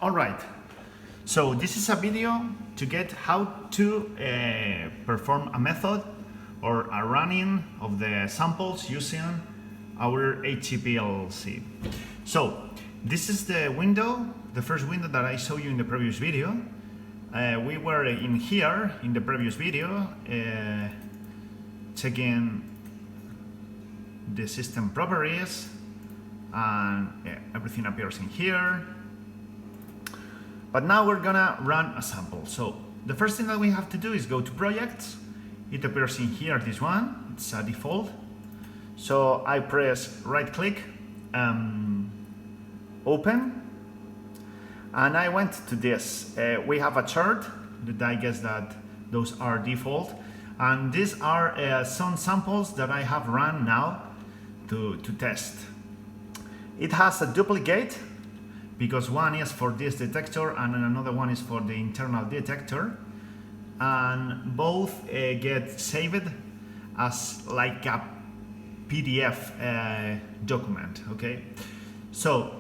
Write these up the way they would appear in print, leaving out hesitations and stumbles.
Alright, so this is a video to get how to perform a method or a running of the samples using our HPLC. So this is the window, the first window that I showed you in the previous video. We were in here in the previous video checking the system properties, and everything appears in here. But now we're gonna run a sample. So the first thing that we have to do is go to projects. It appears in here, this one, it's a default. So I press right click, open, and I went to this. We have a chart that I guess that those are default. And these are some samples that I have run now to test. It has a duplicate, because one is for this detector and another one is for the internal detector, and both get saved as like a PDF document. Okay, so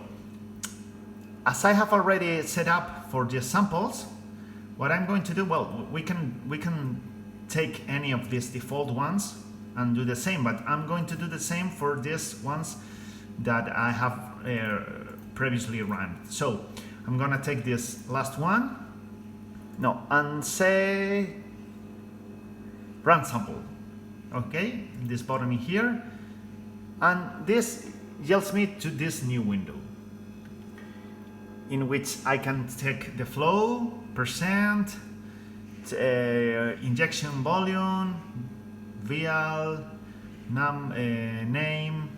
as I have already set up for these samples, what I'm going to do, well, we can take any of these default ones and do the same, but I'm going to do the same for these ones that I have previously run. So I'm gonna take this last one, and say run sample. Okay, this button in here, and this yields me to this new window in which I can take the flow, percent, injection volume, VL, name,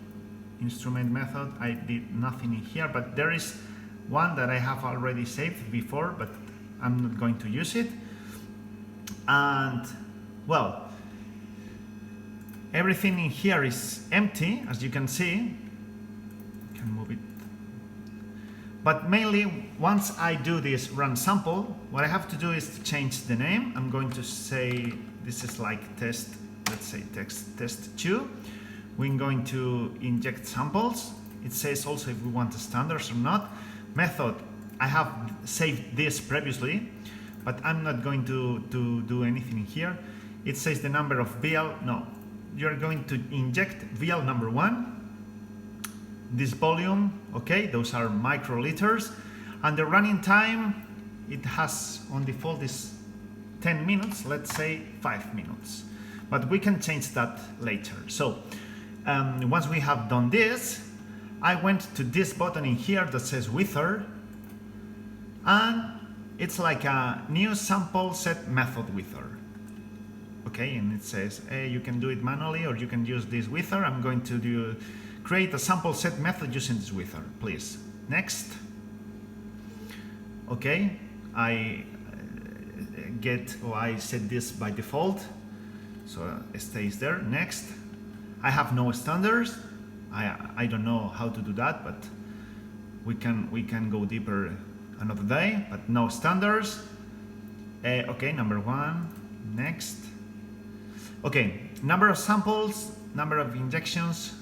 instrument method. I did nothing in here, but there is one that I have already saved before, but I'm not going to use it. And well, everything in here is empty, as you can see. I can move it. But mainly, once I do this run sample, what I have to do is to change the name. I'm going to say this is like test, let's say test 2. We're going to inject samples. It says also if we want the standards or not. Method, I have saved this previously, but I'm not going to do anything here. It says the number of VL, no. You're going to inject VL number 1. This volume, okay, those are microliters. And the running time, it has on default is 10 minutes, let's say 5 minutes. But we can change that later. So once we have done this, I went to this button in here that says wither, and it's like a new sample set method wither. Okay, and it says you can do it manually or you can use this wither. I'm going to create a sample set method using this wither, please. Next. Okay, I set this by default, so it stays there. Next. I have no standards. I don't know how to do that, but we can go deeper another day. But no standards. Okay, number 1. Next. Okay, number of samples, number of injections,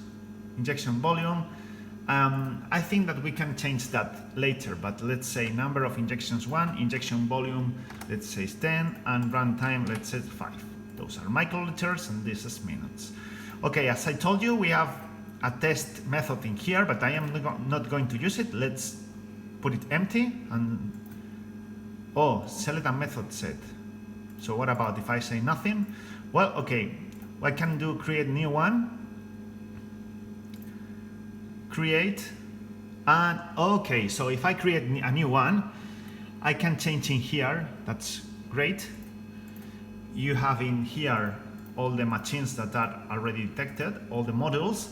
injection volume. I think that we can change that later. But let's say number of injections 1, injection volume, let's say 10, and run time, let's say 5. Those are microliters, and this is minutes. Okay, as I told you, we have a test method in here, but I am not going to use it. Let's put it empty, and select a method set. So what about if I say nothing? Well, okay, I can do create new one, create, and okay, so if I create a new one, I can change in here. That's great. You have in here all the machines that are already detected, all the modules.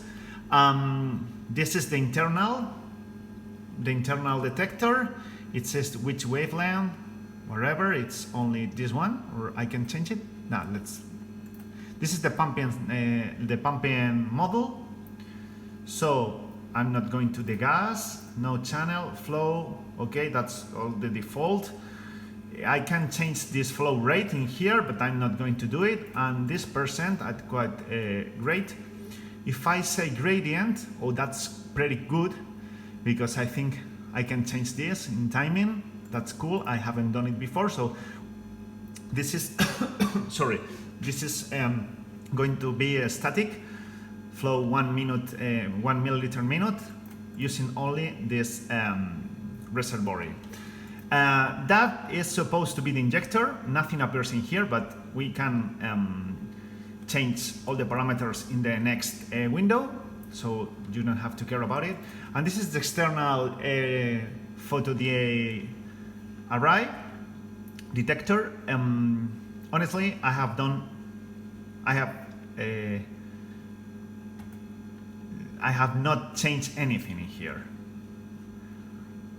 This is the internal detector. It says which wavelength, wherever. It's only this one, or I can change it. Now this is the pumping model. So I'm not going to the gas, no channel, flow. Okay, that's all the default. I can change this flow rate in here, but I'm not going to do it. And this percent at quite great. If I say gradient, that's pretty good, because I think I can change this in timing. That's cool. I haven't done it before. So this is, sorry, this is going to be a static flow 1 minute, 1 milliliter minute, using only this reservoir. That is supposed to be the injector. Nothing appears in here, but we can change all the parameters in the next window, so you don't have to care about it. And this is the external photo DA array detector. Honestly, I have not changed anything in here.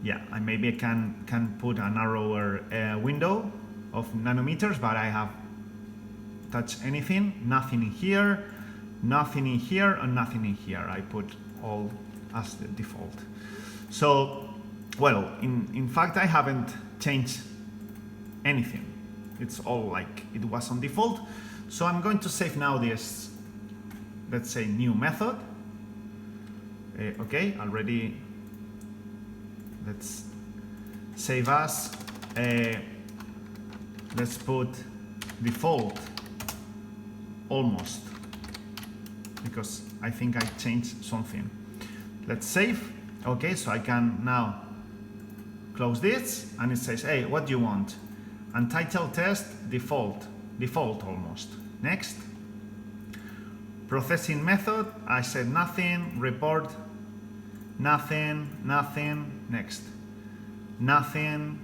Yeah, maybe I can put a narrower window of nanometers, but I have touched anything. Nothing in here, nothing in here, and nothing in here. I put all as the default. So, well, in fact, I haven't changed anything. It's all like it was on default. So I'm going to save now this, let's say, new method. Okay, already. Let's save as. Let's put default almost, because I think I changed something. Let's save. Okay, so I can now close this, and it says, hey, what do you want? Untitled test, default almost. Next. Processing method, I said nothing. Report, nothing, next. Nothing,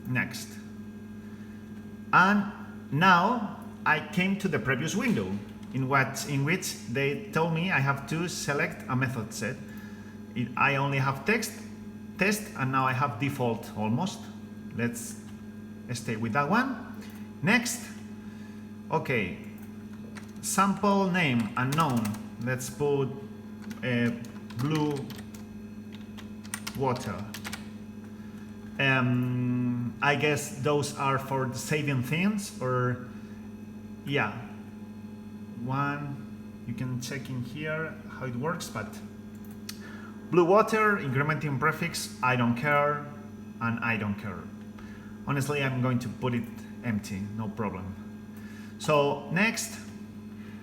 next. And now I came to the previous window in which they told me I have to select a method set. I only have test, and now I have default almost. Let's stay with that one. Next. Okay. Sample name unknown. Let's put blue water. I guess those are for the saving things, or yeah. One, you can check in here how it works, but blue water, incrementing prefix, I don't care, and I don't care. Honestly, I'm going to put it empty, no problem. So next,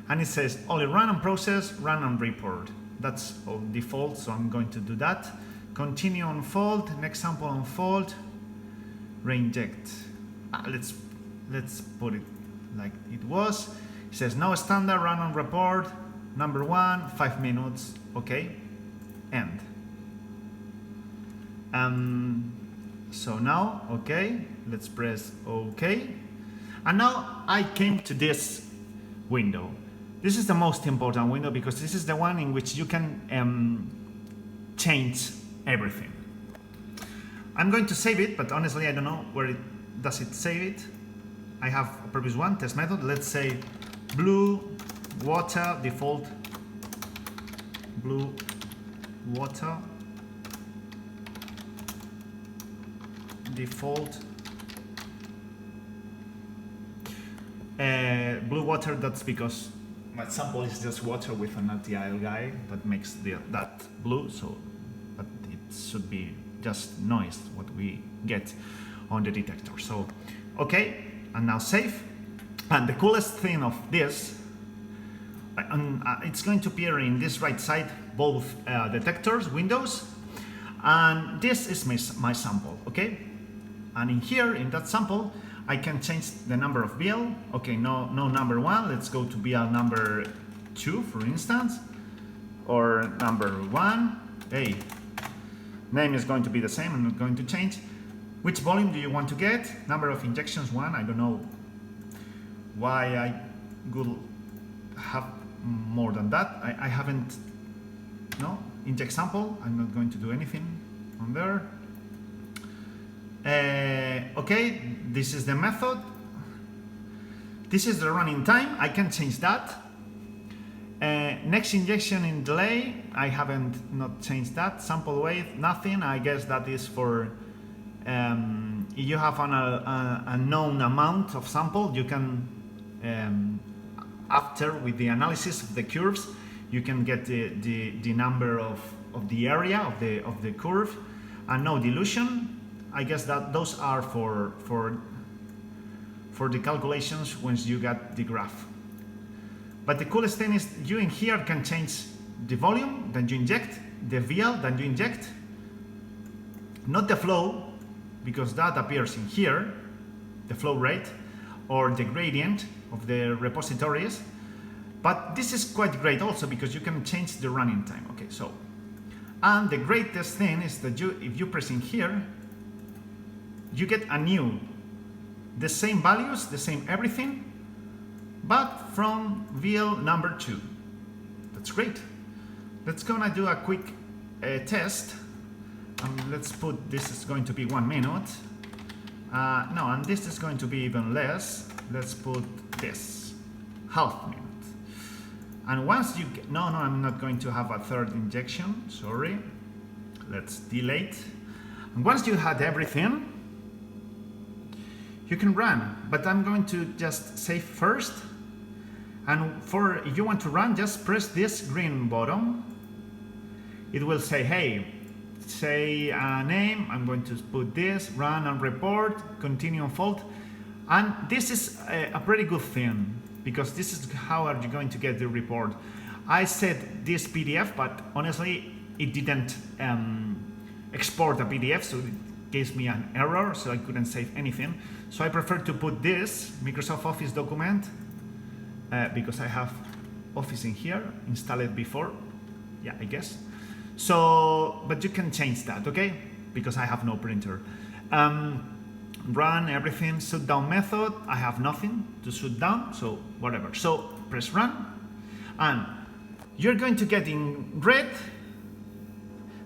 and it says only run and process, run and report. That's all default, so I'm going to do that. Continue on fold, next sample on fold, reinject. Let's put it like it was. It says no standard, run and report, number 1, 5 minutes, okay, end. So now, okay, let's press OK. And now I came to this window. This is the most important window because this is the one in which you can change everything. I'm going to save it, but honestly I don't know where does it save it. I have a previous one, test method. Let's say blue water default, blue water default, blue water. That's because my sample is just water with an LTIL guy that makes that blue, so but it should be just noise what we get on the detector. So okay, and now save. And the coolest thing of this, it's going to appear in this right side both detectors windows, and this is my sample, okay? And in here, in that sample, I can change the number of BL. Okay, no number 1. Let's go to BL number 2, for instance, or number 1. Hey, name is going to be the same. I'm not going to change. Which volume do you want to get? Number of injections 1. I don't know why I could have more than that. I haven't. No, inject sample. I'm not going to do anything on there. Okay, this is the method. This is the running time. I can change that. Next injection in delay. I haven't not changed that. Sample weight, nothing. I guess that is for if you have a known amount of sample, you can after with the analysis of the curves, you can get the number of the area of the curve. and no dilution. I guess that those are for the calculations once you get the graph. But the coolest thing is you in here can change the volume, then you inject, the VL, then you inject, not the flow, because that appears in here, the flow rate, or the gradient of the repositories. But this is quite great also because you can change the running time. Okay, so, and the greatest thing is that if you press in here, you get a new, the same values, the same everything, but from VL number 2. That's great. Let's gonna do a quick test. Let's put this is going to be 1 minute. No, and this is going to be even less. Let's put this, half minute. And once you get, no, I'm not going to have a third injection, sorry. Let's delete. And once you had everything, you can run, but I'm going to just save first. And if you want to run, just press this green button. It will say, hey, say a name, I'm going to put this, run and report, continue and fault. And this is a pretty good thing, because this is how are you going to get the report. I said this PDF, but honestly, it didn't export a PDF, so it gives me an error, so I couldn't save anything. So I prefer to put this Microsoft Office document, because I have Office in here, installed before, yeah, I guess. So, but you can change that, okay? Because I have no printer. Run everything, shut down method, I have nothing to shut down, so whatever. So press run, and you're going to get in red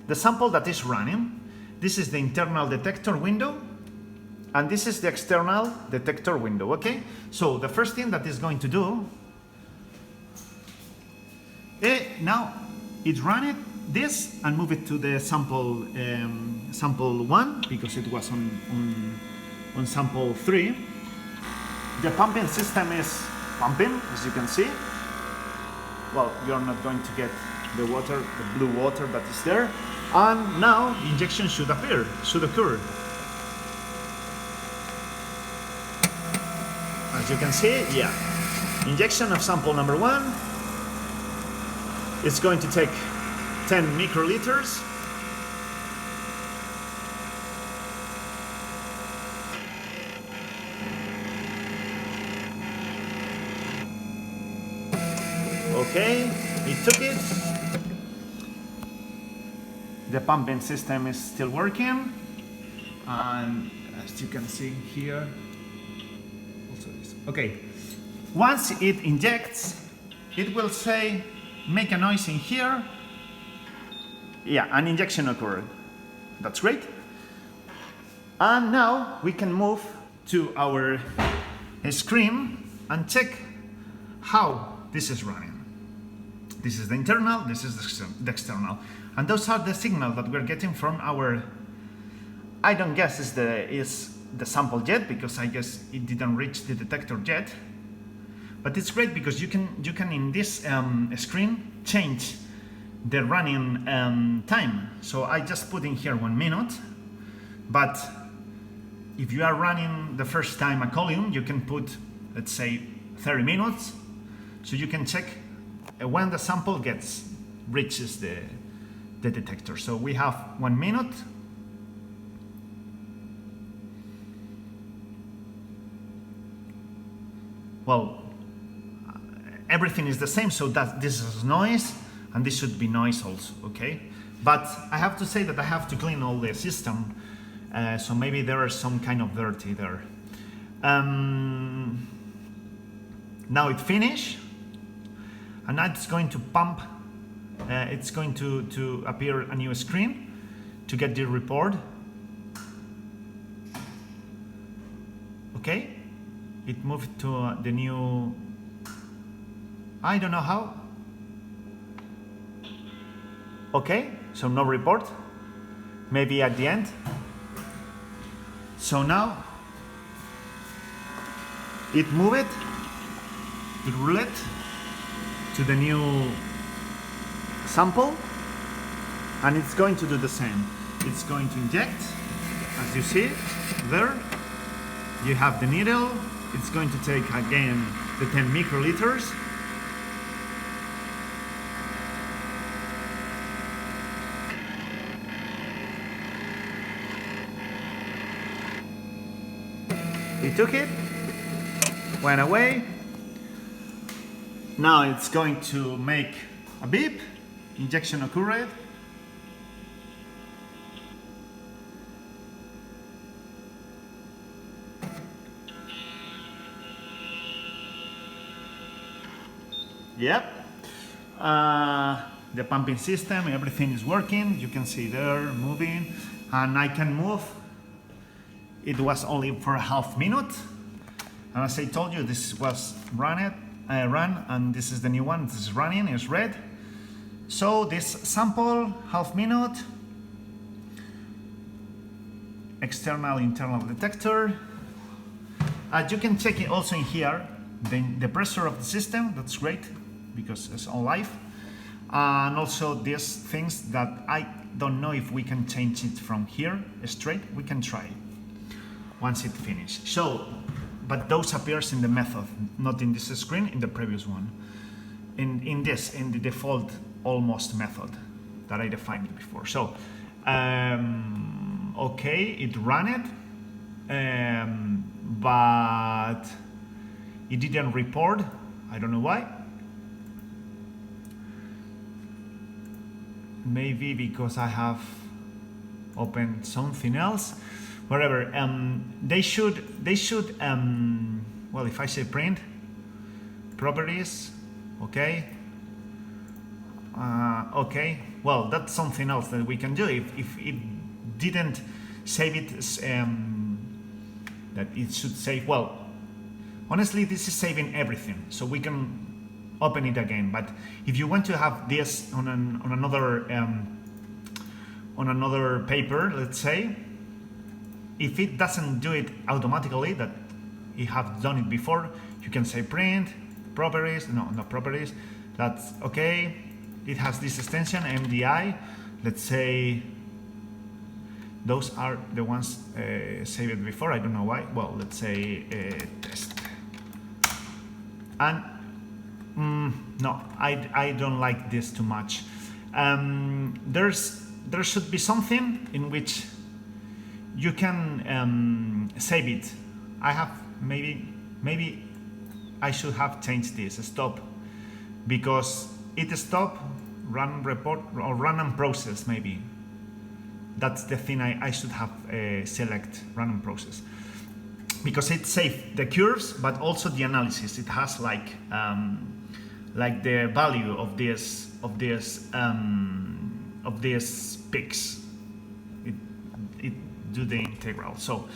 the sample that is running. This is the internal detector window, and this is the external detector window, okay? So the first thing that is going to do, now it's running this and move it to the sample sample 1, because it was on sample 3. The pumping system is pumping, as you can see. Well, you're not going to get the water, the blue water that is there. And now the injection should occur. As you can see, yeah. Injection of sample number 1. It's going to take 10 microliters. Okay, it took it. The pumping system is still working, and as you can see here, also this. Okay, once it injects, it will say make a noise in here. Yeah, an injection occurred. That's great. And now we can move to our screen and check how this is running. This is the internal, this is the external. And those are the signals that we're getting from our, I don't guess is the sample yet, because I guess it didn't reach the detector yet. But it's great because you can in this screen change the running time. So I just put in here 1 minute, but if you are running the first time a column, you can put, let's say, 30 minutes. So you can check when the sample reaches the detector. So we have 1 minute. Well, everything is the same, so that this is noise, and this should be noise also, okay? But I have to say that I have to clean all the system, so maybe there is some kind of dirty there. Now it finished, and now it's going to pump. It's going to appear a new screen to get the report. Okay, it moved to the new. I don't know how. Okay, so no report. Maybe at the end. So now it moved the roulette to the new sample, and it's going to do the same. it's going to inject. As you see there, you have the needle. It's going to take again the 10 microliters. It took it, went away. Now it's going to make a beep. Injection occurred. Yep. The pumping system, everything is working. You can see there moving, and I can move. It was only for a half minute, and as I told you, this was run, and this is the new one. This is running, it's red. So this sample, half minute, external, internal detector. You can check it also in here, the pressure of the system. That's great because it's on live, and also these things that I don't know if we can change it from here straight. We can try once it finishes. So, but those appears in the method, not in this screen, in the previous one. In the default almost method that I defined before. So, okay, it ran it, but it didn't report. I don't know why. Maybe because I have opened something else. Whatever. They should. Well, if I say print properties, okay. Okay. Well, that's something else that we can do. If it didn't save it, that it should save. Well, honestly, this is saving everything, so we can open it again. But if you want to have this on another paper, let's say, if it doesn't do it automatically, that you have done it before, you can say print properties. No, not properties. That's okay. It has this extension MDI. Let's say those are the ones saved before. I don't know why. Well, let's say test. And no, I don't like this too much. There should be something in which you can save it. I have maybe I should have changed this stop, because it stop, run report, or run and process. Maybe that's the thing I should have select, run and process, because it saved the curves but also the analysis. It has like the value of this peaks. It do the integral. So,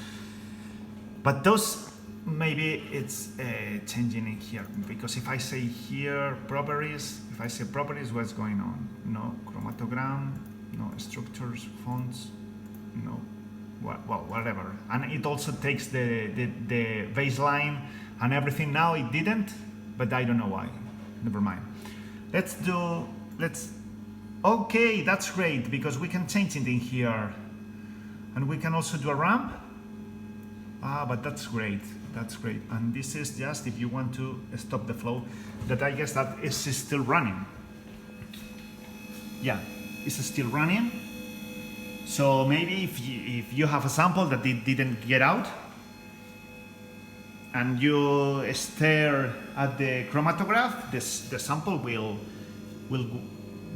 but those maybe it's changing in here, because if I say here properties, if I say properties, what's going on? No chromatogram, no structures, fonts, no, well, whatever. And it also takes the baseline and everything. Now it didn't, but I don't know why. Never mind. Okay, that's great, because we can change it in here. And we can also do a ramp. But that's great. That's great. And this is just if you want to stop the flow, that I guess that is still running. Yeah, it's still running. So maybe if you have a sample that it didn't get out, and you stare at the chromatograph, the sample will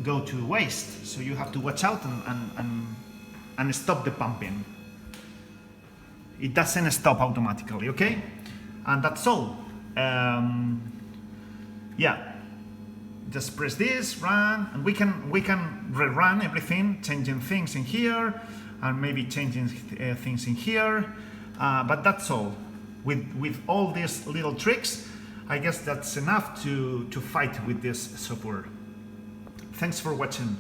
go to waste. So you have to watch out and stop the pumping. It doesn't stop automatically, okay? And that's all. Yeah, just press this, run, and we can rerun everything, changing things in here, and maybe changing things in here. But that's all. With all these little tricks, I guess that's enough to fight with this software. Thanks for watching.